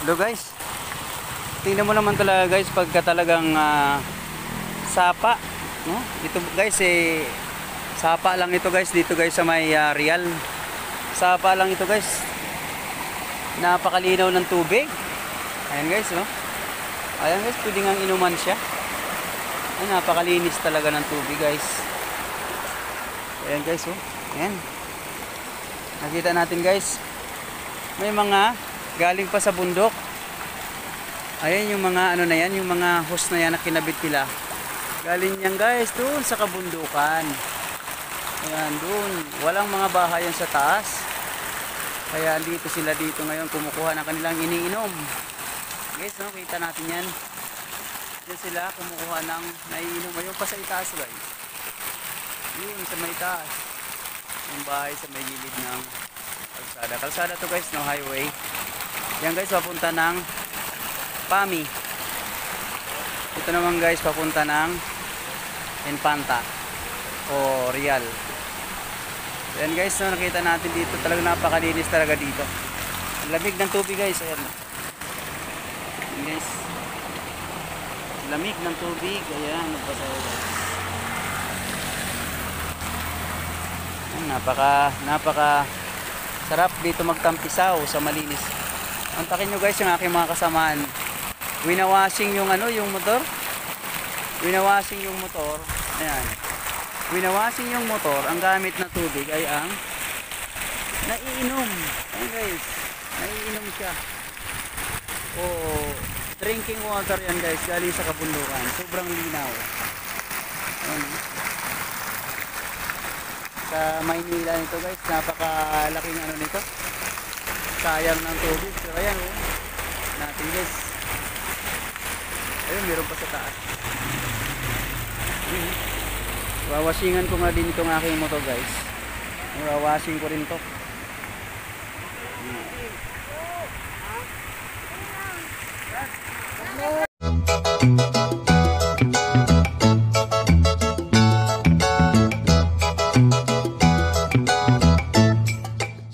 Hello guys, tingnan mo naman talaga guys pagka talagang sapa, no? Ito guys sapa lang ito guys dito guys sa may Real. Sapa lang ito guys. Napakalinaw ng tubig. Ayan guys, no? Ayan guys, pwede ngang inuman siya. Ay, napakalinis talaga ng tubig guys. Ayan guys, oh. Ayan. Nakita natin guys. May mga galing pa sa bundok. Ayan yung mga ano na yan, yung mga hose na yan na kinabit nila. Galing yan guys, doon sa kabundukan. Ayan, doon. Walang mga bahayan sa taas. Kaya dito sila dito ngayon kumukuha ng kanilang iniinom. Guys, no, kita natin yan. Diyan sila kumukuha ng naiinom. Ayun pa sa itaas guys. Yun sa may taas. Yung bahay sa may gilid ng kalsada. Kalsada to guys, no, highway. Yan guys, papunta ng Pami. Ito naman guys, papunta ng Infanta o Real. Ayan guys, no, nakita natin dito. Talagang napakalinis talaga dito. Lamig ng tubig guys. Ayan. Ayan guys. Lamig ng tubig. Ayan, nagpasawa guys. Ayan, napaka sarap dito magtampisaw sa malinis. Antakin nyo guys yung aking mga kasamaan. Winawashing yung ano, yung motor. Winawashing yung motor. Ayan. Winawashing yung motor. Ang gamit na tubig ay ang naiinom. Ayan guys. Naiinom siya. O drinking water yan guys. Galing sa kabundukan. Sobrang linaw. Ayan. Sa Maynila nito guys. Napakalaking ano nito. Sayang ng tubig. Pero ayan oh. Natin guys. Ayun, meron pa sa taas. Wawasingan ko nga din itong aking motor guys. Wawasing ko rin to.